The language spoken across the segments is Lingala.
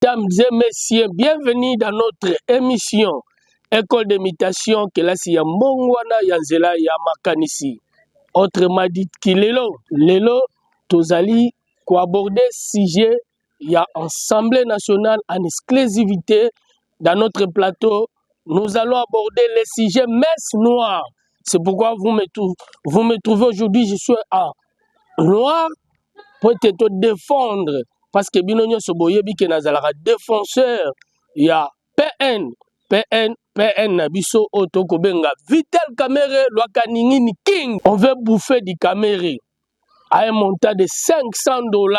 Mesdames et messieurs, bienvenue dans notre émission École d'imitation Kelasi ya Mbongwana ya Nzela ya Makanisi. Autrement dit, lelo tozali ko aborder sujet ya Assemblée nationale en exclusivité dans notre plateau. Nous allons aborder le sujet messe noire. C'est pourquoi vous me trouvez aujourd'hui, je suis en noir pour te défendre. Parce que Binonyo Soboyebi ke nazalaka défenseur ya PN Nabiso Otoko Benga Vital Kamerhe Lwakaningini King. On veut bouffer du Kamerhe à un montant de $500.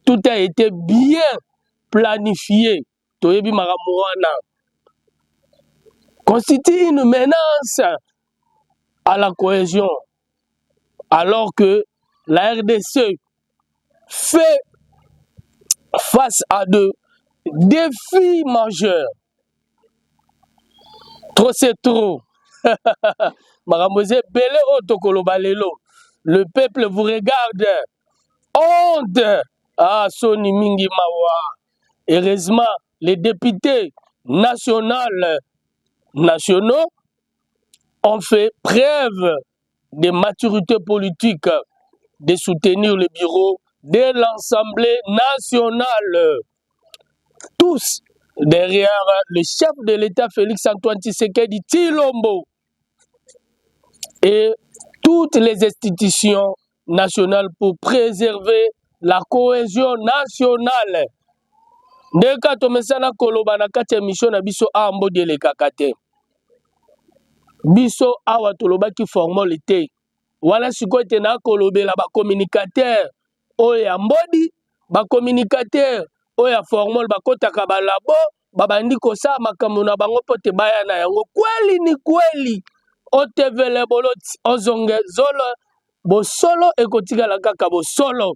Tout a été bien planifié. Toyebi Maramouana constitue une menace à la cohésion, alors que la RDC fait face à de défis majeurs. Trop c'est trop. Le peuple vous regarde. Honte. Ah, Soni Mingi Mawa. Heureusement, les députés nationaux ont fait preuve de maturité politique de soutenir le bureau de l'Assemblée nationale. Tous derrière le chef de l'État Félix-Antoine Tshisekedi Tshilombo et toutes les institutions nationales pour préserver la cohésion nationale. Ndeka tomesana koloba na kati ya mission na biso ambo de kakate. Biso awa tolobaki formalité. Wala sikote na kolobela ba communicateur oya mbodi, ba communicateur oya formol bakotaka balabo, babandi kosa makambo na bango pote baya na yango. Kweli ni kweli. Otevele boloti ozonge zolo bosolo ekotikala kaka bosolo.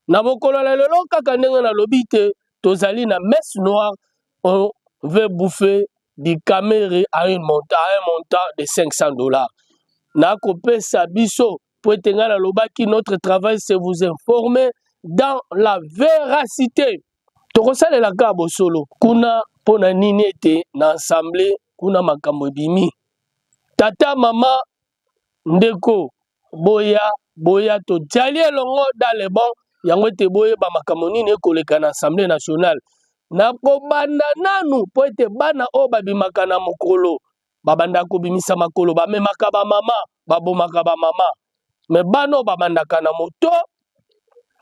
Na bokolo la lelo kaka ndenge na lobite tozali na messe noire, on veut bouffer du Kamerhe à un montant de $500. Na kopesa biso pour etenga la lobaki, notre travail c'est vous informer dans la véracité. Tokosale la kabo solo kuna pona nini ete na assemblée kuna makambo bimi. Tata mama ndeko boya to jalie longo dans le bon yango te boye ba makambo nini ekoleka na assemblée nationale. Na kobanda nanu po ete bana o babimaka na mokolo babanda kobimisa makolo bamemaka ba mama babomaka ba mama. Me bano babandaka na moto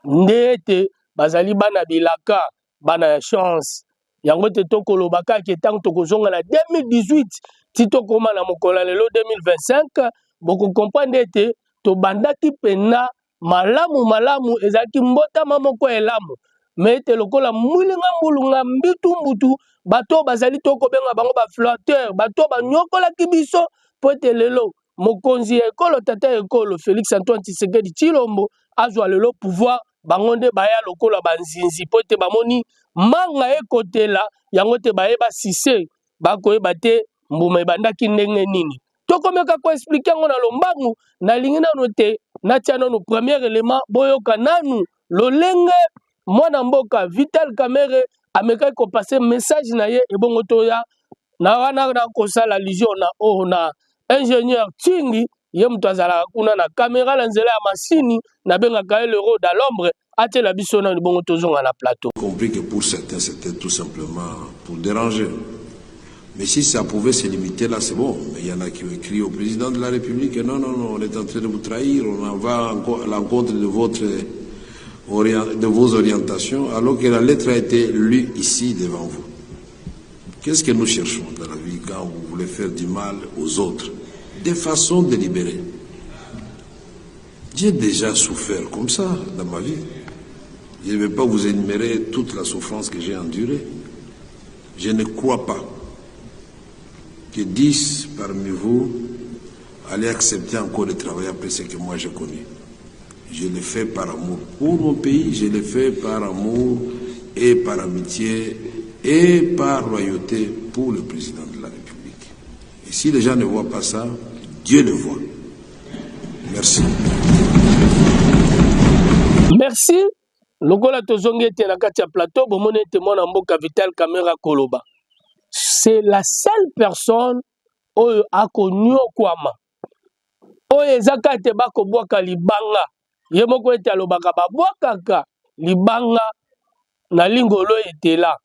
ndete bazali bana bilaka bana ya chance yango te tokoloba kaka etango tokozonga na 2018 ti tokoma na mokolo lelo 2025 boko comprendre ete tobandaki pena malamu ezalaki mbotama moko elamu me ete lokola mbulunga mbutu bato bazali tokobenga bango ba flatteur bato banyokolaki biso po ete lelo mokonzi ya ekolo tata ya ekolo Félix Antoine Tshisekedi Tshilombo azwa lelo pouvoir bango nde baya lokola banzinzi po ete bamoni manga ekotela yango te bayeba sise bakoyeba te mbuma ebandaki ndenge nini. Tokomeka ko expliquer yango na lombangu nalingi nano te natia nano premier élément boyoka nanu lolenge mwana mboka Vital Kamerhe amekaki kopase message na ye ebongo toya na wana na kosala allusion na ingénieur Tchingi ye mutu azalaka kuna na caméra la nzela ya masini na bengaka ye le rôle dans l'ombre atela biso na bongo tozonga na plateau. Compris que pour certains c'était tout simplement pour déranger. Mais si ça pouvait se limiter là, c'est bon. Mais il y en a qui ont écrit au président de la République non, on est en train de vous trahir, on en va à l'encontre de vos orientations, alors que la lettre a été lue ici devant vous. Qu'est-ce que nous cherchons dans la vie quand vous voulez faire du mal aux autres? De façon délibérée. J'ai déjà souffert comme ça dans ma vie. Je ne vais pas vous énumérer toute la souffrance que j'ai endurée. Je ne crois pas que 10 parmi vous allaient accepter encore de travailler après ce que moi j'ai connu. Je l'ai fait par amour pour mon pays, je l'ai fait par amour et par amitié et par loyauté pour le président de la République. Et si les gens ne voient pas ça, Dieu le voit. Merci. Merci. lokola tozongi ete na kati ya plateau bomoni ete mwana mboka Vital Kamerhe koloba c'est la seule personne oyo akonyokwama oyo ezaka ete bakobwaka libanga ye moko ete alobaka babwakaka libanga na lingolo etela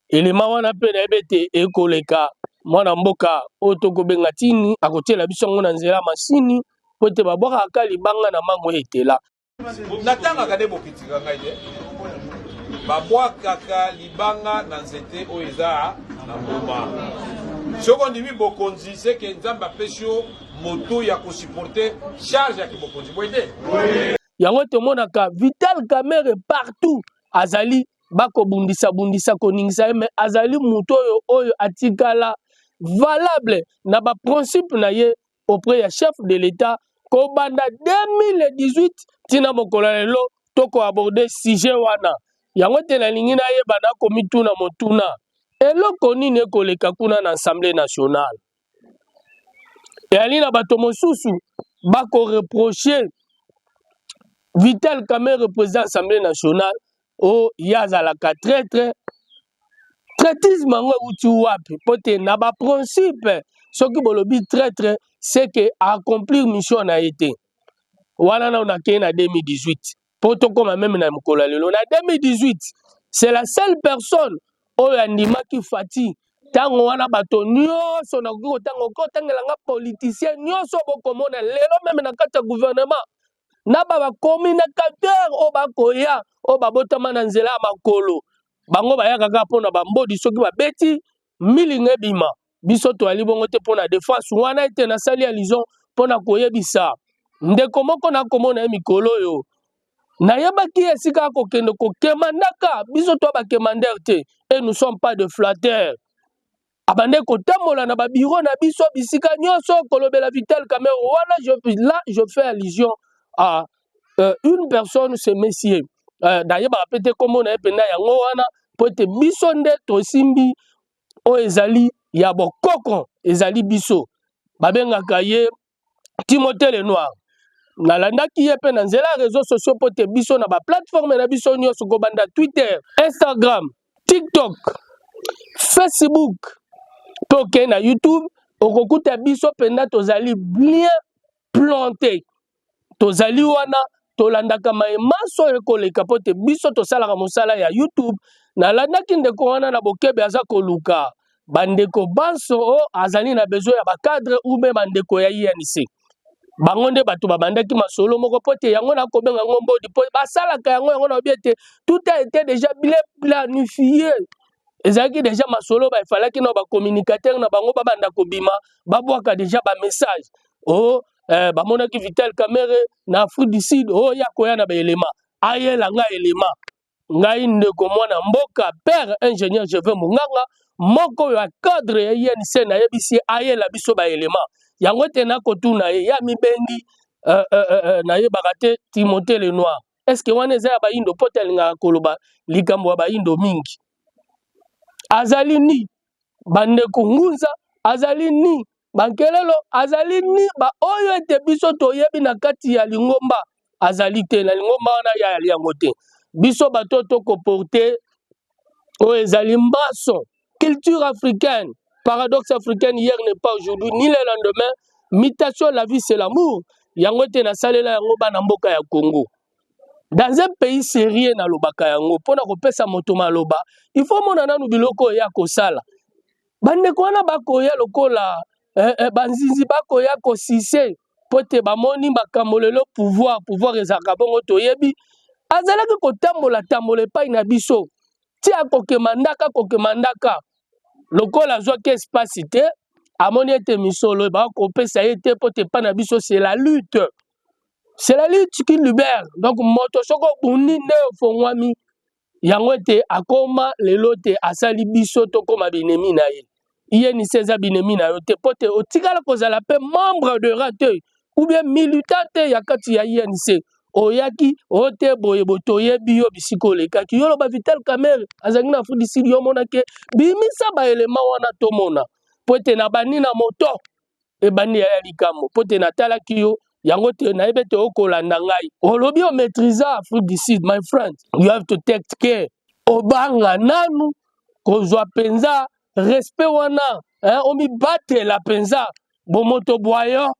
elema wana mpe nayebi ete ekoleka mwana mboka oyo tokobenga tini akotiela biso yango na nzela masini po ete babwakaka libanga na mango etela natangaka nde bokitika ngai te babwakaka libanga na nzete oyo eza na mbuma soko ndimi bokonzi seke nzambe apesi yo moto ya kosupporte charge ya kibokonzi boye te yango tomonaka Vital Kamerhe partout azali bakobundisa koningisa ye me azali moto oyo atikala valable na baprincipe na ye auprès ya chef de l'État kobanda 2018 tina mokolo lelo toko aborder sujet wana yango te nalingi nayeba nakomituna motuna eloko nini ekoleka kuna na Assemblée nationale eyali na bato mosusu bakoreproche Vital Kamerhe président Assemblée nationale o yazalaka traître traitisme yango euti wapi po te na baprincipe soki bolobi traître c'est que accomplir mission na ye te wana na nakei na 2018 po tokoma meme na mokolo lelo na 2018 c'est la seule personne oyo andimaki Fati ntango wana bato nyonso nakoki kotango kotangelanga politicien nyonso bokomona lelo meme na kati ya gouvernement na bacommunicateur oyo bakoya oyo babotama na nzela ya makolo bango bayaka kaka mpona bambodi soki babeti milinga ebima biso toyali bongo te mpona défense wana ete nasali allusion mpona koyebisa ndeko moko nakomona ye mikolo oyo nayebaki esika akokende kokemandaka biso to bakemandere te et nous sommes pas de flatteurs abande kotambola na babiro na biso bisika nyonso kolobela Vital Kamerhe wana là je fais allusion à une personne ce monsieur d'ailleurs barapete komona ye penda yango wana po ete biso nde tosimbi oyo ezali ya bokoko ezali biso babengaka ye Timothée Lenoir nalandaki ye mpe na nzela ya réseaux sociaux po ete biso na baplateforme na biso nyonso kobanda Twitter, Instagram, TikTok, Facebook toke na YouTube okokuta biso penda tozali bien planté tozali wana tolandaka maemaso ekoleka po te biso tosalaka mosala ya YouTube nalandaki ndeko wana na bokebe aza koluka bandeko banso o azali na besoin ya bakadre ube bandeko ya INC bango nde bato babandaki masolo moko po te yango nakobenga yango mbodi po basalaka yango na obi ete tout a été déjà bien planifié ezalaki déjà masolo baefalaki na bacommunicateur na bango babanda kobima babwaka déjà bamessage o bamonaki Vital Kamerhe na Afrique du Sud o ya koya na baelema ayela nga elema ngai ndeko mwana mboka père ingénieur je veux munganga moko ya cadre ya INC na yebisi ayela biso baelema yango te nakotuna ye ya mibengi na yebaka te Timothée Lenoir est-ce que wana eza ya bayindo po te alingaka koloba likambo ya bayindo mingi azali ni bandeko ngunza azali ni bankelelo azali ni ba oyo ete biso toyebi na kati ya lingomba azali te na lingomba wana ya yango te biso bato tokoporte oyo ezali mbaso culture africaine paradoxe africaine hier n'est pas aujourd'hui ni le lendemain mutation la vie c'est l'amour yango te nasalela yango bana mboka ya Congo dans un pays sérieux na lobaka yango pona kopesa moto maloba il faut mona nanu biloko ya kosala bandeko wana bakoya lokola banzinzi bakoya kosise pote bamoni makambo lelo pouvoir ezalaka bongo toyebi azalaki kotambola epai na biso ti akokemandaka lokola azwaki espace te amoni ete misolo bakopesa ye te pote epai na biso c'est la lutte qui libère donc moto soko bundi nde ofongwami yango ete akoma lelo te asali biso tokoma binemi na ye INC eza binemi na yo te po te otikala kozala mpe membre de rate ou bien militant te ya kati ya INC oyaki ote boye botoyebi yo bisika olekaki yo loba Vital Kamerhe azangi na Afrique du Sud yo monake bimisa baelema wana tomona po ete na bandi na moto ebandi ya likambo po te natalaki yo yango te nayebi te okolanda ngai olobi omaîtrise Afrique du Sud my friend you have to take care obanga nanu kozwa penza respect wana omibatela penza bomoto bwayo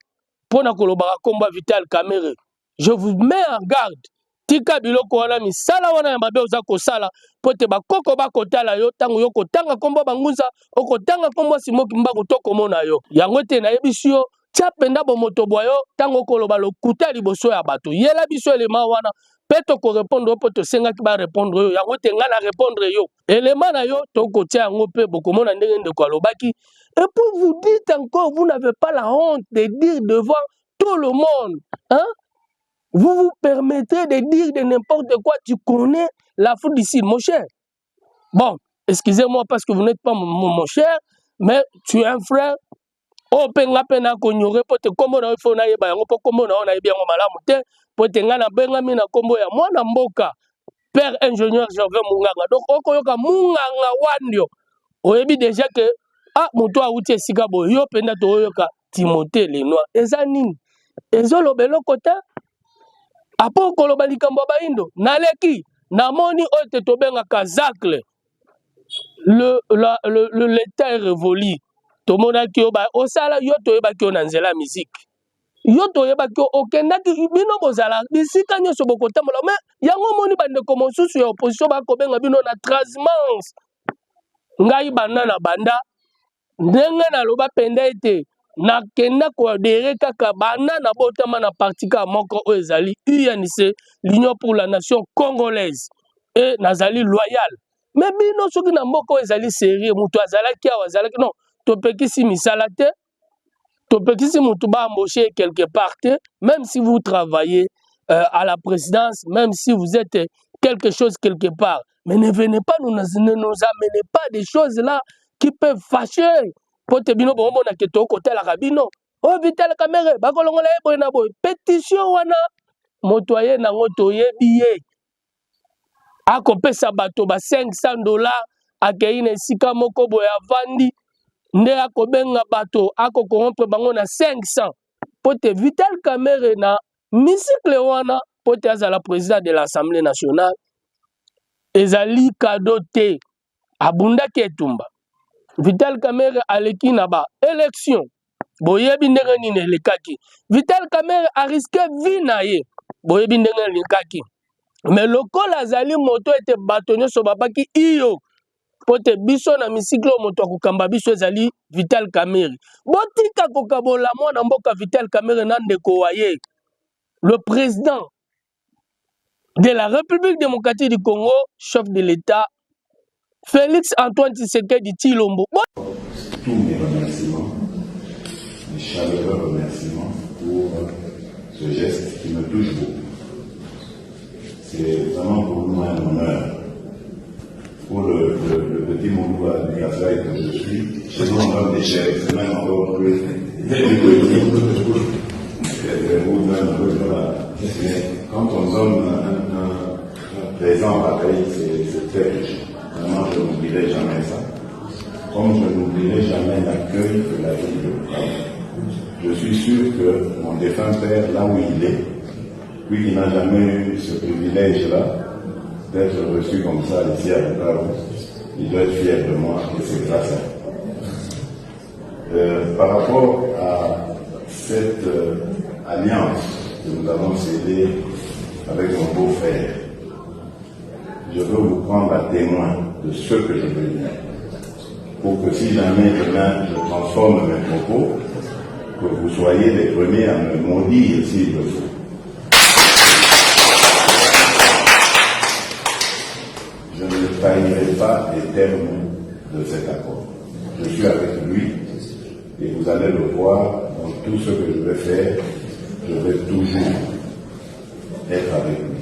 pona kolobaka komba Vital Kamerhe je vous mets en garde tika biloko wana misala wana ya mabe oza kosala po te bakoko bakotala yo ntango yo kotanga kombo bangunza okotanga kombo Simoki Mbangu tokomona yo yango te nayebisi yo tia penda bomoto bwayo ntango koloba lokuta liboso ya bato yela biso elema wana mpe tokorépondre mpo tosengaki barépondre yo yango te ngai na répondre yo elema na yo tokotia yango mpe bokomona ndenge ndeko alobaki et puis vous dites encore vous n'avez pas la honte de dire devant tout le monde hein. Vous vous permettrez de dire de n'importe quoi, tu connais l'Afrique du Sud, mon cher. Bon, excusez-moi parce que vous n'êtes pas mon cher, mais tu es un frère. Oh, penga pena konyore pote kombo na ifo na yeba yango po kombo na ona yebi yango malamu te pote ngana benga mina kombo ya mwana mboka père ingénieur Gervais Munganga. Donc okoyoka Munganga wandio. Oyebi déjà que muto auti esika bo yo penda to oyoka Timothée Lenoir. Eza nini? Ezo lobelo kota apo koloba likambo baindo naleki namoni ote tobenga kazacle l'état est révolu tomona ki oba osala yo toyeba ki na nzela musique yo toyeba ki okendaki bino bozala bisika nyoso bokotambola mais yango moni bandeko mosusu ya opposition bakobenga bino na transhumance ngai banda na banda ndenge naloba penda ete nakenda koadere kaka bana na botama na parti ka moko oyo ezali UNC l'Union pour la Nation Congolaise et nazali loyal mais bino soki na moko oyo ezali sérieux mutu azalaki awa azalaki non topekisi misala te topekisi mutu ba embaucher quelque part te même si vous travaillez à la présidence même si vous êtes quelque chose quelque part mais ne venez pas ne nous amenez pas des choses là qui peuvent fâcher. Pote bino bombo na keto kotela kabino o Vital Kamerhe bakolongola eboy na boy pétition wana motoye na ngoto yebiye akopesa bato ba $500 akeina esika moko boy avandi nde akobenga bato akokorompe bango na 500 pote Vital Kamerhe na misikle wana pote azala président de l'Assemblée nationale ezali cadeau te abundaki etumba Vital Kamerhe aleki na ba élection boyebi ndenge nini elekaki Vital Kamerhe a risqué vie na ye boyebi ndenge elekaki mais lokola azali moto ete bato nyonso babaki iyo pote biso na misiklo moto akokamba biso ezali Vital Kamerhe botika kokabola mwana mboka Vital Kamerhe na ndeko wa ye le président de la République démocratique du Congo chef de l'État Félix Antoine Tshisekedi Tshilombo. Tous mes remerciements, mes chaleureux remerciements pour ce geste qui me touche beaucoup. C'est vraiment pour nous un honneur. Pour le petit Moulou administrateur que je suis, chez nous on donne des chèques, c'est même encore plus. Mais quand on donne un présent pareil, c'est très riche. Vraiment, je n'oublierai jamais ça. Comme je n'oublierai jamais l'accueil que la ville de Bukavu. Je suis sûr que mon défunt père, là où il est, lui qui n'a jamais eu ce privilège-là, d'être reçu comme ça ici à Bukavu, il doit être fier de moi et c'est grâce à lui. Par rapport à cette alliance que nous avons scellée avec mon beau-frère, je veux vous prendre à témoin de ce que je veux dire. Pour que si jamais demain je transforme mes propos, que vous soyez les premiers à me maudire s'il le faut. Je ne trahirai pas les termes de cet accord. Je suis avec lui et vous allez le voir dans tout ce que je vais faire. Je vais toujours être avec lui.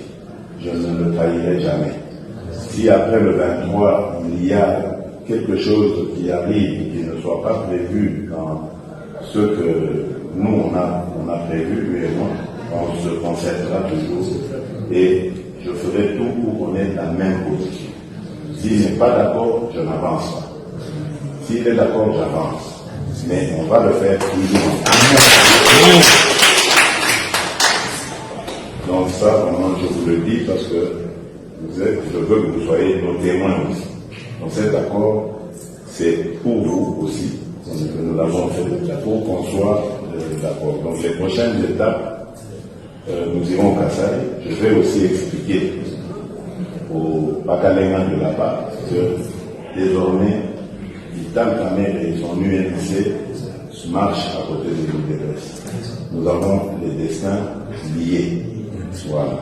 Je ne le trahirai jamais. Si après le 23, il y a quelque chose qui arrive et qui ne soit pas prévu dans ce que nous, on a prévu, lui et moi, on se concertera toujours et je ferai tout pour qu'on ait la même position. S'il n'est pas d'accord, je n'avance pas. S'il est d'accord, j'avance. Mais on va le faire toujours. Donc ça, vraiment, je vous le dis parce que je veux que vous soyez nos témoins aussi. Donc cet accord, c'est pour vous aussi. Nous l'avons fait pour qu'on soit d'accord. Donc les prochaines étapes, nous irons au Kassai. Je vais aussi expliquer aux Pakalenga de là-bas que désormais, Vital Kamerhe et son UNC marchent à côté de l'UDPS. Nous avons les destins liés. Voilà.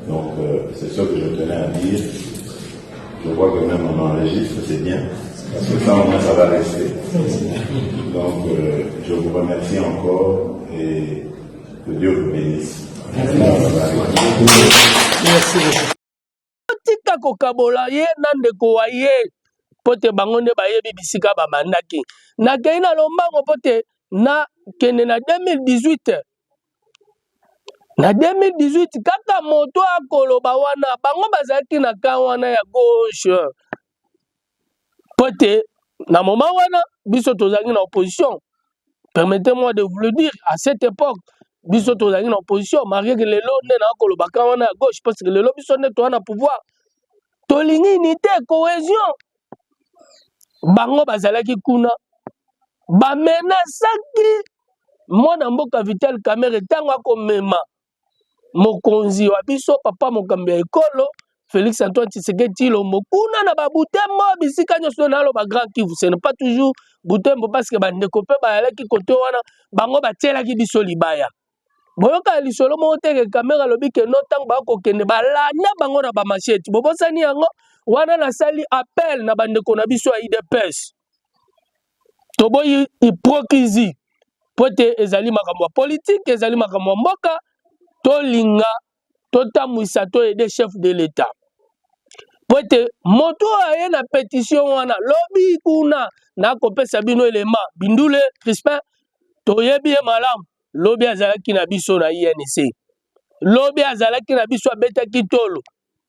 Donc c'est ce que je tenais à dire. Je vois que même on enregistre, c'est bien. Parce que ça, au moins, ça va rester. Donc, je vous remercie encore et que Dieu vous bénisse. Merci. Tika kokabola ye nande ko ye pote bangonde ba ye bisika ba mandaki. Na keina lombango pote na kene na 2018. Na 2018 kaka moto akoloba wana bango bazaki na ka wana ya gauche. Pote, na moment wana, biso tozangi na opposition. Permettez-moi de vous le dire, à cette époque, biso tozangi na opposition, malgré que lelo ne na kolobaka wana à gauche, parce que lelo biso ne toa na pouvoir. Tolingi unité, cohésion. Bango bazalaki kuna. Ba menasaki mwana mboka Vital Kamerhe tango akomema mokonzi wa biso papa mokambi ya ekolo Félix Antoine Tshisekedi Tshilombo kuna na babutembo bisika nyonso nalo ba Grand Kivu. Ce n'est pas toujours butembo parce que bandeko pe bayalaki kote wana bango batielaki biso libaya. Boyoka lisolo moko teke kamera lobi ke no tango bakokende balanda bango na bamasheti. Bobosani yango wana nasali appel na bandeko na biso ya UDPS. Toboyi hypocrisie. Pote ezali makambo ya politique, ezali makambo ya mboka, tolinga totamwisa to aider chef de l'État. Pote moto aye na pétition wana lobi kuna na kopesa bino elema bindule Crispin toyebi malamu lobi azalaki na biso na INC. Lobi azalaki na biso abetaki tolo.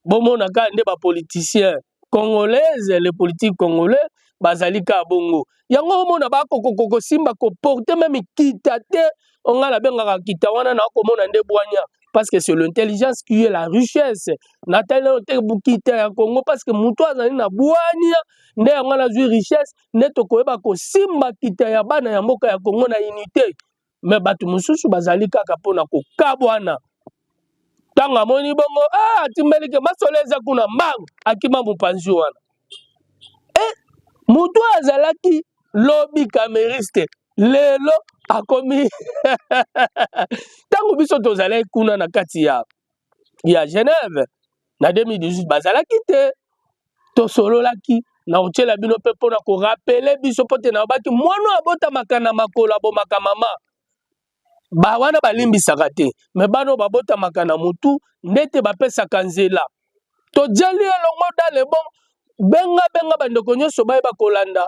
Bomona ka nde ba politiciens congolais, les politiques congolais bazalika bongo. Yango mona ba kokoko simba ko porter même kitate on a la benga kita wana na ko mona nde bwanya. Parce que c'est l'intelligence qui est la richesse. Nathalie Bukita ya Congo parce que muto azali na bwanya nde yango na zui richesse neto koyeba ko simba kita ya bana ya mboka ya Congo na unité. Mais batu mususu bazali kaka pona ko kabwana. Tanga moni bongo timbelike masoleza kuna mbang akima mupanzi wana. Muto azalaki lobby cameriste lelo akomi tango biso tozalaki kuna na kati ya Genève na 2018 bazalaki te tosololaki na otela bino pe pona ko rappeler biso pote na baki mwana abota makana makolo abomaka mama ba wana balimbisaka te me bano babota makana mutu ndete bapesaka nzela to jeli elongo dale bon benga bandeko nyonso bayeba kolanda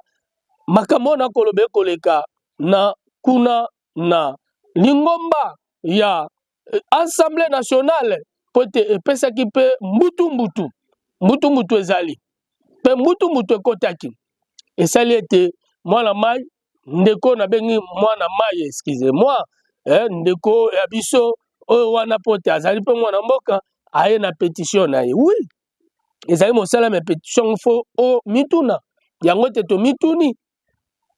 makambo na kolobe koleka na kuna na lingomba ya Assemblée nationale pote epesaki pe mbutu ezali pe mbutu ekotaki esali ete mwana mai ndeko na bengi mwana mai excusez-moi ndeko ya biso oyo wana pote azali pe mwana mboka aye na pétition na ye oui ezali mosala me pétition fo o mituna yango te to mituni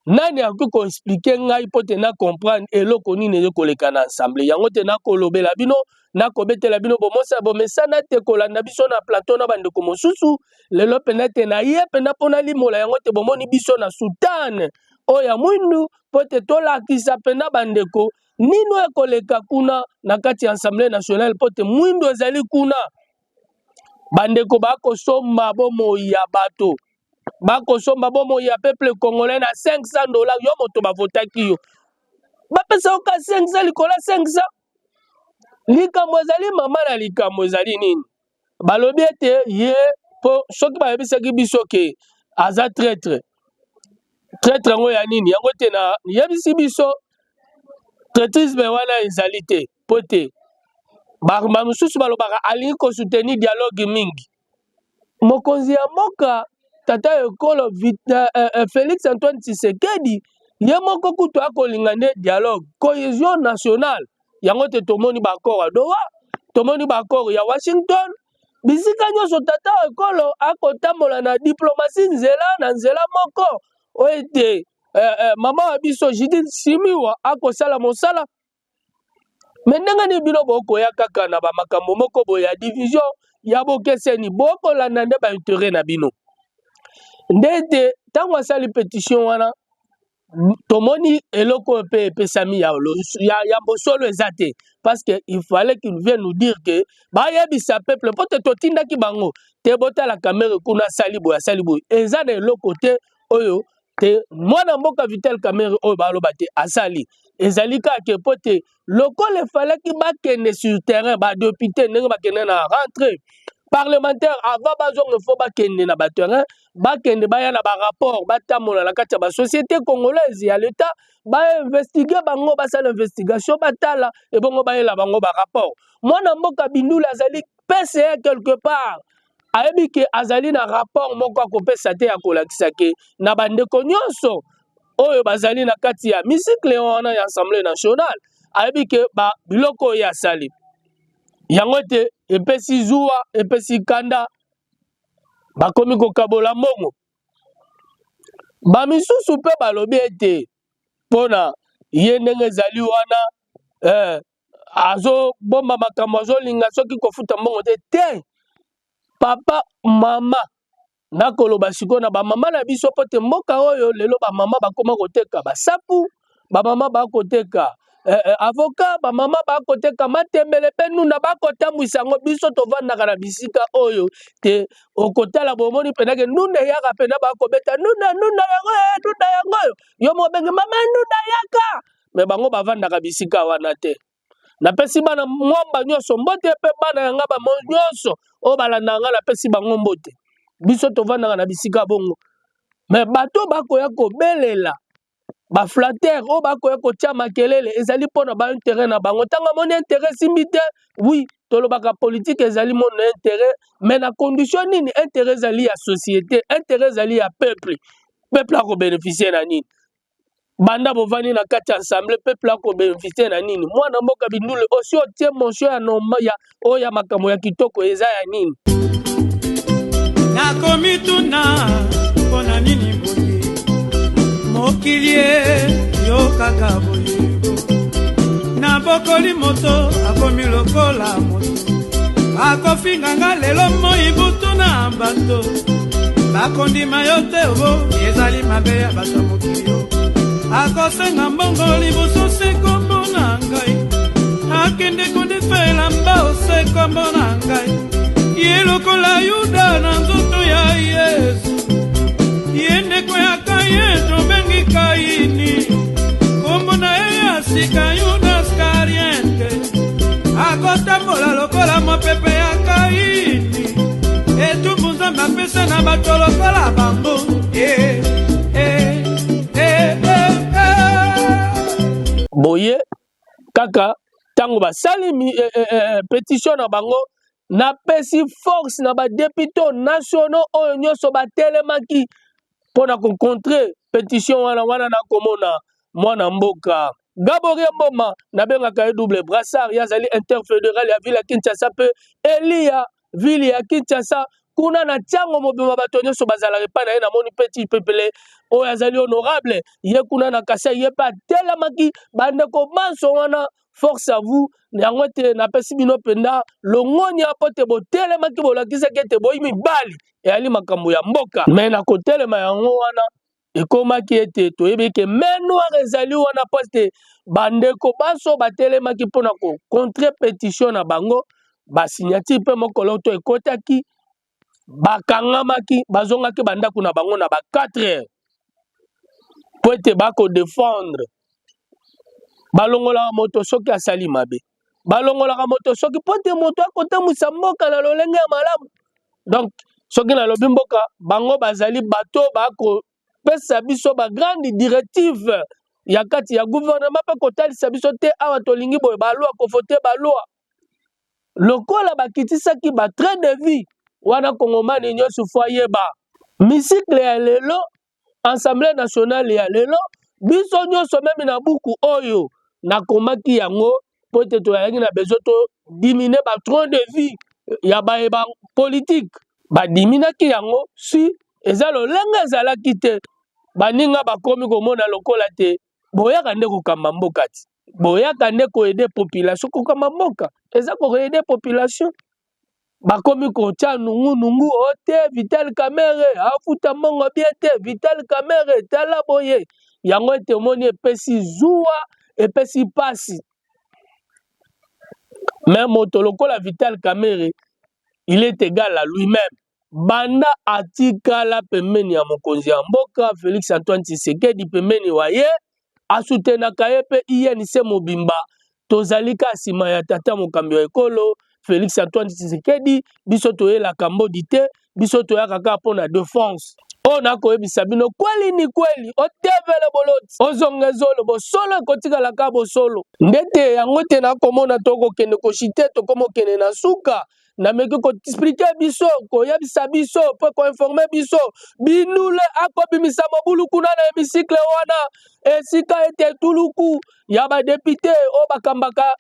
nani akoki ko expliquer ngai pote na comprendre eloko nini ekoleka na assemblée yango te na kolobela bino na kobetela bino bomosa bomesana te kolanda biso na plateau na bandeko mosusu lelo pena te na ye pena pona limola yango te bomoni biso na sultane oya mwindu pote tolakisa pena bandeko nino ekoleka kuna na kati ya assemblée nationale pote mwindu ezali kuna bandeko bakosomba bomoi ya bato bakosomba bomoi ya peuple congolais na $500 yo moto bavotaki yo bapesa oka 500 likola 500 likambo ezali mama na likambo ezali nini balobi ete ye po soki bayebisaki biso ke aza traître yango ya nini yango te na yebisi biso traîtrisme wana ezali te po te bamosusu balobaka alingi kosoutenir dialogue mingi mokonzi ya mboka tata ekolo Félix Antoine Tshisekedi ye moko kutu akolinga nde dialogue cohésion nationale yango te tomoni bakor adowa tomoni bakoro ya Washington bisika nyonso tata ekolo akotambola na diplomatie nzela na nzela moko oete mama wa biso Judith Simiwa akosala mosala me ndenge ni bino bokoya kaka na bamakambo moko boye ya division ya bokeseni bokolanda nde baintere na bino ndete ntango asali pétition wana tomoni eloko pe pesami ya bosolo eza te parce que il fallait qu'il vienne nous dire que bayebisa peuple po te totindaki bango te botala Kamerhe kuna asali boye eza na eloko te oyo te mwana mboka Vital Kamerhe oyo baloba te asali ezali kaka po te lokola efalaki bakende sur terrain badepute ndenge bakende na rentrée parlementaire avant bazonga fo bakende na baterrain bakende baya na barapport batambola na kati ya basociété congolaise ya l'état bainvestigue bango basala investigation batala ebongo bayela bango barapport mwana mboka Bindula azali PCA quelque part ayebi ke azali na rapport moko akopesa te ya kolakisa ke na bandeko nyonso oyo bazali na kati ya misikle wana ya Assemblée nationale ayebi ke biloko oyo asali yango te epesi zuwa epesi kanda bakomi kokabola mbongo bamisusu mpe balobi ete mpona ye ndenge ezali wana azobomba makambo azolinga soki kofuta mbongo te papa mama nakoloba sikoyo na bamama na biso po te mboka oyo lelo bamama bakoma koteka basapu bamama bakoteka avocat bamama bakoteka matembele mpe nuna bakotambwisa yango biso tovandaka na bisika oyo te okotala bomoni mpenake nuna eyaka mpena bakobeta nuna yango oyo yo mobenge mama nuna yaka me bango bavandaka bisika wana te napesi bana mwamba nyonso mbote mpe bana yanga bamo nyonso oyo balandaka nga napesi bango mbote biso tovandaka na bisika bongo me bato bakoya kobelela baflater oyo bakoya kotia makelele ezali mpona baintere na bango ntango amoni intere simbi te oui tolobaka politike ezali mona intere me na condition nini intere ezali ya société intere ezali ya peuple akobénéficie na nini banda bovandi na kati ya assemblée peuple akobénéficie na nini mwana mboka Bindula osi otie motion ya noma ya oyo ya makambo ya kitoko eza ya nini nakomituna mpona nini boye mokili yo kaka boye nabokoli moto akomi lokola moto akofinganga lelo moi butu na bato bakondima yo te obo ezali mabe ya bato mokili yo akosenga mbongo liboso se kombo na ngai akende kondefela mbao se kombo na ngai ye lokola Yuda na nzoto ya Yesu ye ndeko ya Kaye tobengi Kaini kombo na ye ya sika Yuda Iskariete akotambola lokola mopepe ya Kaini etumbu Nzambe apesa na bato lokola bango boye kaka tango basali pétition na bango napesi force na badepute nationaux oyo nyonso batelemaki mpona kocontre pétition wana nakomona mwana mboka Gabriel Mboma nabengaka ye double brassard yazali interfédéral ya ville ya Kinshasa mpe Elia ville ya Kinshasa kuna na tiango mobima bato nyonso bazalaka epai na ye namoni petit pepele oyo azali honorable ye kuna na Kasai ye mpe atelemaki bandeko banso wana force à vous yango te napesi bino mpenza longonia mpo te botelemaki bolakisaki ete boyi mibali eyali makambo ya mboka me na kotelema yango wana ekomaki ete toyebi ke main noire ezali wana mpo te bandeko banso batelemaki mpona kocontre pétition na bango basignature mpe mokolo to ekotaki bakangamaki bazongaki bandako na bango na ba 4 heures po ete bakodefendre balongolaka moto soki asali mabe balongolaka moto soki po te moto akotambwisa mboka na lolenge ya malamu donc soki nalobi mboka bango bazali bato bakopesa biso bagrande directive ya kati ya gouvernement mpe kotalisa biso te awa tolingi boye balwa kofote balwa lokola bakitisaki batrain de vie wana kongomani nyonso fo ayeba misikle ya lelo Assemblée nationale ya lelo biso nyonso meme na buku oyo nakomaki yango po te toyaki na besoin to diminuer ba train de vie ya ba politique ba diminaki yango si eza lolenge ezalaki te baninga bakomi komona lokola te boyaka nde kokamba mboka ti boyaka nde koede population kokamba mboka eza koede population bakomi kotia nungu ote Vital Kamerhe afuta mbongo bien te Vital Kamerhe tala boye yango ete omoni epesi zuwa epesi pasi mais moto lokola Vital Kamerhe il est égal à lui-même banda atikala pembeni ya mokonzi ya mboka Félix Antoine Tshisekedi pembeni waye asutenaka ye pe INC Mobimba tozalika nsima ya tata mokambi wa ekolo Félix Antoine Tshisekedi biso toyelaka mbodi te biso toyaka kaka mpona défense oyo nakoyebisa bino kweli ni kweli otevele boloti ozonga ezolo bosolo ekotikalaka bosolo ndete yango te nakomona tokokende koshite tokomokende na suka nameki koexplike biso koyebisa biso mpe koinforme biso binule akobimisa mobulu kuna na hémicycle wana esika ete etuluku ya badepute oyo bakambaka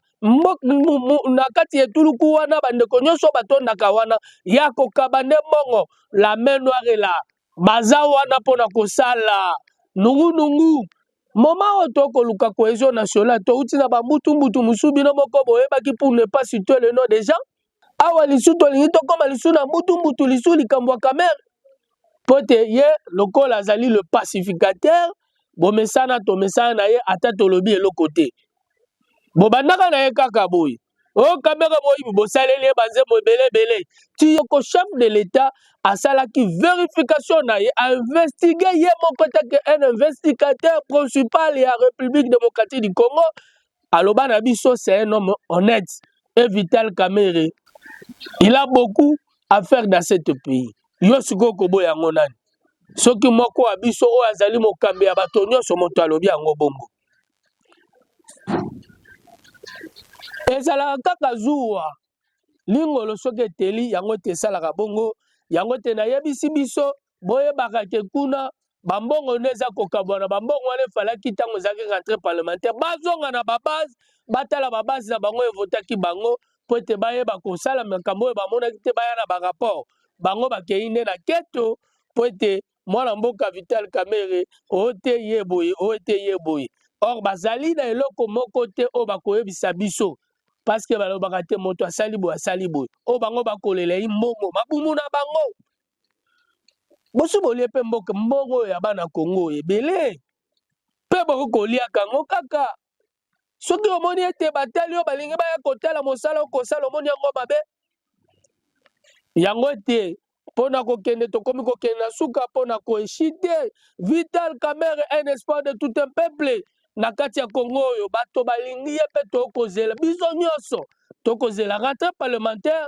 na kati ya etuluku wana bandeko nyonso batondaka wana ya kokaba nde mbongo la main noire la baza wana mpona kosala nungunungu moma oyo tokoluka cohésion nationale touti na bambutumbutu mosusu bino moko boyebaki pour ne pas citer le nom des gens awa lisu tolingi tokoma lisu na mbutumbutu lisu likambo ya Kamerhe po te ye lokola azali le pacificateur bomesana tomesana na ye ata tolobi eloko te bobandaka na ye kaka boye oyo Kamerhe boyibi bosaleli ye banzembo ebelebele ti yoko chef de l'état asalaki vérification na ye ainvestigue ye moko teke un investigateur principal ya République démocratique du Congo aloba na biso c'est un homme honnête et Vital Kamerhe il a beaucoup à faire dans ce pays yo sikoyo koboya yango nani soki moko ya biso oyo azali mokambi ya bato nyonso moto alobi yango bongo ezalaka kaka zuwa lingolo soki eteli yango te esalaka bongo yango te nayebisi biso boyebaka ke kuna bambongo nde eza kokabwana bambongo wana efalaki ntango ezalaki rentrée parlementaire bazonga na babase batala babase na bango evotaki bango po ete bayeba kosala makambo oyo bamonaki te baya na barapport bango bakei nde na keto po ete mwana mboka Vital Kamerhe oyo te ye boye oyo te ye boye or bazali na eloko moko te oyo bakoyebisa biso parce que balobaka te moto asali boye oyo bango bakolela ye mbongo mabumu na bango bosu bolie mpe mboka mbongo oyo ya bana Kongo ebele mpe bokokoliaka yango kaka soki omoni ete batali oyo balingi baya kotala mosala okosala omoni yango mabe yango ete mpona kokende tokomi kokende na suka mpona koeshite Vital Kamerhe un espoir de tout un peuple na kati ya Congo oyo bato balingi ye mpe tokozela biso nyonso tokozela rentrée parlementaire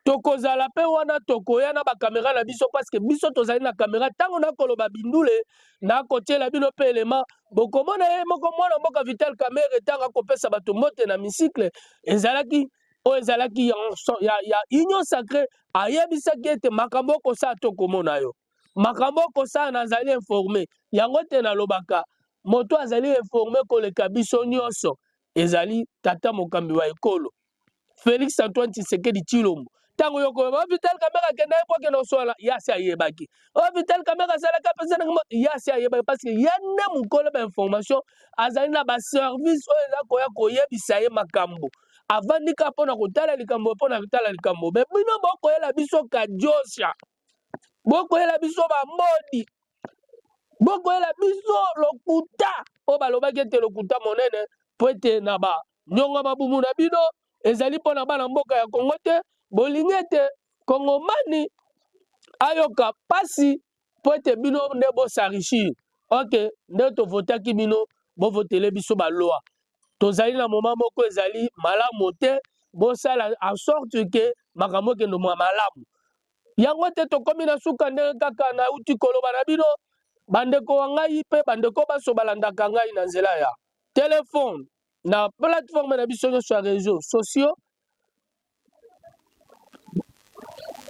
tokozala mpe wana tokoya na bakamera na biso parce que biso tozali na kamera ntango nakoloba bindule nakotiela bino mpe elema bokomona ye moko mwana mboka Vital Kamerhe ntango akopesa bato mbote na misikle ezalaki oyo ezalaki ya union sacré ayebisaki ete makambo okosala tokomona yo makambo okosala nazali informé yango te nalobaka moto azali informé koleka biso nyonso ezali tata mokambi wa ekolo Félix Antoine Tshisekedi Tshilombo tango yoko Vital Kamerhe akenda ye po akenda kosala yasi ayebaki Vital Kamerhe asalaki apesana yasi ayebaki parce que ye nde mokolo bainformation azali na baservice oyo eza koya koyebisa ye makambo avandika mpona kotala likambo mpona kotala likambo me bino bokoyela biso kadiosha bokoyela biso bamodi bokoyela biso lokuta oyo balobaki ete lokuta monene po ete na banyongo mabumu na bino ezali mpona bana mboka ya Kongo te bolingi ete kongomani ayoka pasi po ete bino nde bosarichir ok nde tovotaki bino bovotele biso baloa tozali na moma moko ezali malamu te bosala en sorte ke makambo ekende malamu yango te tokomi na suka ndenge kaka na uti koloba na bino bandeko wa ngai mpe bandeko baso balandaka ngai na nzela ya telefone na plateforme na biso nyonso ya réseaux sociaux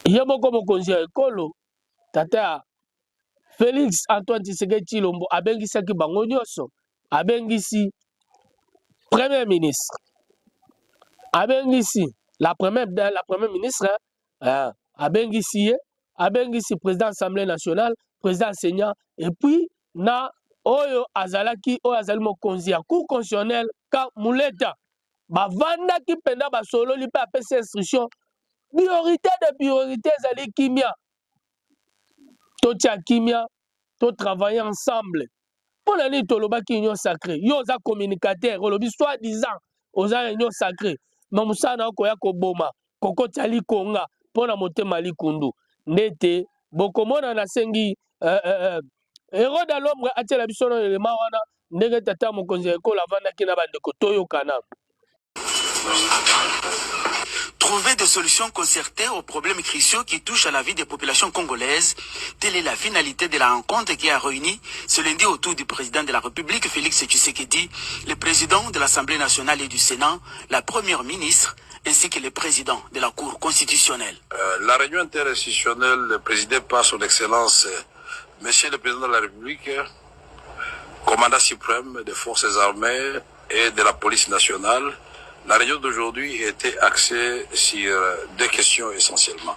ye moko mokonzi ya ekolo tata ya Félix Antoine Tshisekedi Tshilombo abengisaki bango nyonso abengisi premier ministre abengisi la première ministre abengisi président assemblée nationale, président enseignant, et puis na oyo azalaki mokonzi ya cour constitutionnelle ka muleta bavandaki penda basololi pe apesa instruction priorité de priorité ezali kimia totia kimia to travailler ensemble pour la nuit tolobaki union sacrée yo oza communicateur olobi soit disant oza union sacrée mais musana okoya koboma kokotia likonga mpona motema likundu ndete bokomona nasengi héros de l'ombre atiela biso na elema wana ndenge tata mokonzi ya ekolo avandaki na bandeko toyokana. Trouver des solutions concertées aux problèmes cruciaux qui touchent à la vie des populations congolaises, telle est la finalité de la rencontre qui a réuni ce lundi autour du président de la République, Félix Tshisekedi, le président de l'Assemblée nationale et du Sénat, la première ministre, ainsi que le président de la Cour constitutionnelle. La réunion interinstitutionnelle présidée par son Excellence, Monsieur le Président de la République, commandant suprême des forces armées et de la police nationale, la réunion d'aujourd'hui était axée sur deux questions essentiellement.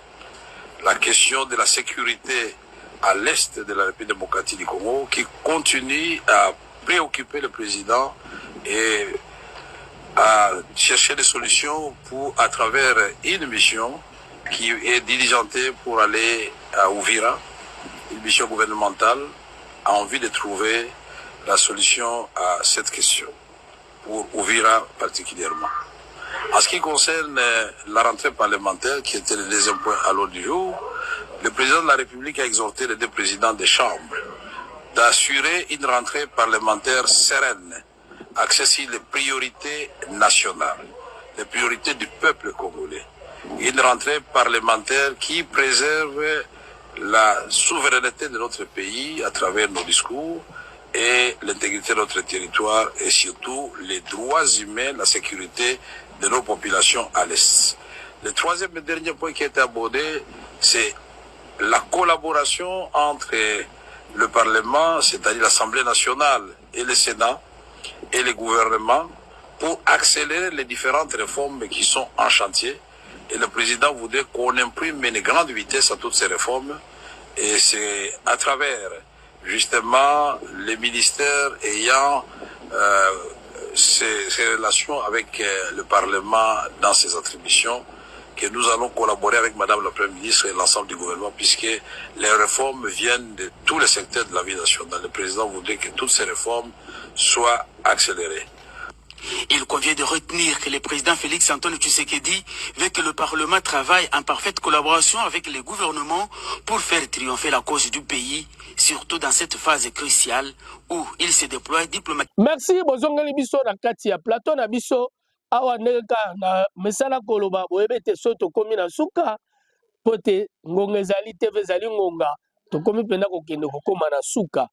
La question de la sécurité à l'est de la République démocratique du Congo qui continue à préoccuper le président et à chercher des solutions à travers une mission qui est diligentée pour aller à Uvira, une mission gouvernementale, a envie de trouver la solution à cette question, pour Uvira particulièrement. En ce qui concerne la rentrée parlementaire, qui était le deuxième point à l'ordre du jour, le président de la République a exhorté les deux présidents des chambres d'assurer une rentrée parlementaire sereine, axée sur les priorités nationales, les priorités du peuple congolais. Une rentrée parlementaire qui préserve la souveraineté de notre pays à travers nos discours et l'intégrité de notre territoire et surtout les droits humains, la sécurité de nos populations à l'Est. Le troisième et dernier point qui a été abordé, c'est la collaboration entre le Parlement, c'est-à-dire l'Assemblée nationale et le Sénat et le gouvernement pour accélérer les différentes réformes qui sont en chantier. Et le président voudrait qu'on imprime une grande vitesse à toutes ces réformes. Et c'est à travers justement les ministères ayant ces relations avec le Parlement dans ses attributions que nous allons collaborer avec Madame la Première ministre et l'ensemble du gouvernement puisque les réformes viennent de tous les secteurs de la vie nationale. Le président voudrait que toutes ces réformes soient accélérées. Il convient de retenir que le président Félix Antoine Tshisekedi veut que le Parlement travaille en parfaite collaboration avec le gouvernement pour faire triompher la cause du pays, surtout dans cette phase cruciale où il se déploie diplomatiquement. Merci, bozongeli biso na kati ya plateau na biso awa ndeka na mesala koloba boyebete soto komi na suka pote ngonga ezali TV ezali ngonga tokomi penda kokende kokoma na suka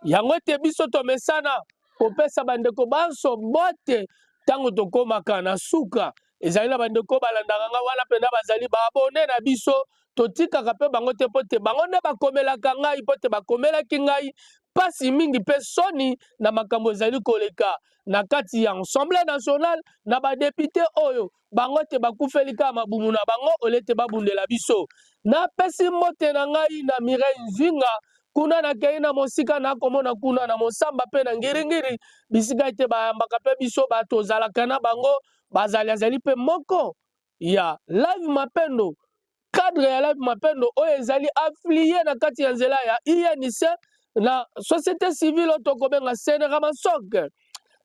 yango te biso to mesana kopesa bandeko banso bote tango tokomaka na suka ezali na bandeko balandaka nga wana penda bazali baabone na biso totikaka pe bango te pote bango nde bakomelaka ngai pote bakomelaki ngai pasi mingi pe soni na makambo ezali koleka na kati ya Assemblée nationale na badepute oyo bango te bakufeli kaka mabumu na bango olete babundela biso na pesi mbote na ngai na Mireille Nzinga kuna nakei na mosika nakomona kuna na mosamba pe na ngiringiri bisika ete bayambaka pe biso bato ozalaka na bango bazali pe moko ya Live Mapendo cadre ya Live Mapendo oyo ezali affilié na kati ya nzela ya INC na société civile otokobenga Senera Masoke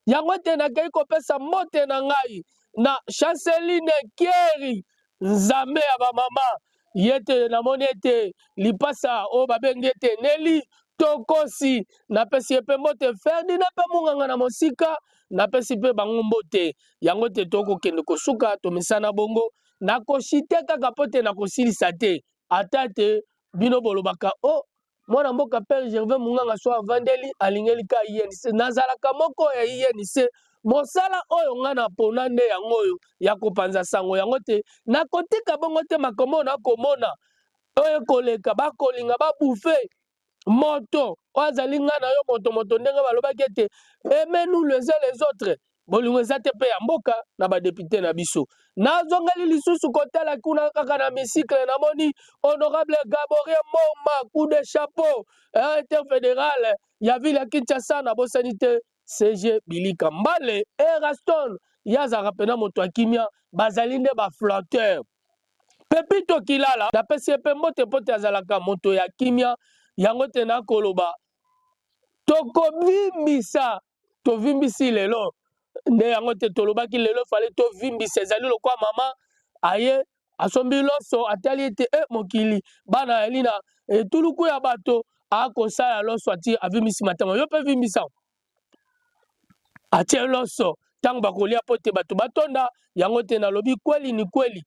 yango te nakei kopesa mbote na ngai na Chanceline Kieri nzambe ya bamama yete namoni ete lipasa o babengi ete Neli Tokosi napesi epe mbote Ferdinand pe munganga na mosika napesi pe bango mbote yango te tokokende kosuka tomisana bongo nakoshite kaka pote nakosilisa te ata te bino bolobaka o mwana mboka Père Gervais munganga so avandeli alingeli ka INC nazalaka moko ya INC mosala oyo nga na pona nde yango oyo ya kopanza sango yango te nakotika bongo te makombo nakomona oyo koleka bakolinga babufe moto oyo azali nga na yo moto ndenge balobaki ete aimez-nous les uns les autres bolingo eza te mpe ya mboka na badepute na biso. Nazongali lisusu kotala kuna kaka na misikle namoni honorable Gaborien Moma coup de chapeau interfédéral ya ville ya Kinshasa na bosani te CG Bilika Mbale Eraston yazaka pena moto akimia bazali nde ba flatteur. Pepito Kilala na pesi pe mbote pote azalaka moto ya kimia yango te na koloba tokovimbisa tovimbisi lelo nde yango te tolobaki lelo fale tovimbisa ezali lokwa mama aye asombi loso atali ete mokili bana elina tuluku ya bato akosala loso ati avimbisi matama yo pe vimbisa atie loso tango bakolia pote bato batonda yango te nalobi kweli ni kweli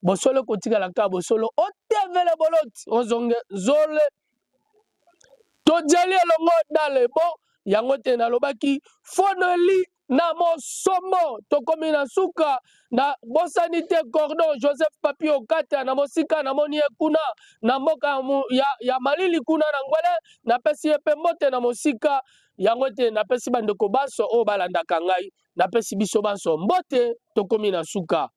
bosolo kotikala ka bosolo otevele boloti ozonge zole tojali elongo dale bo yango te nalobaki fonoli na mosomo tokomi na suka na bosani te cordon Joseph Papi Okata na mosika na moni kuna na mboka ya malili kuna na ngwele na pesi pe mbote na mosika yango te na pesi bandeko baso o balandaka ngai na pesi biso baso mbote tokomi na suka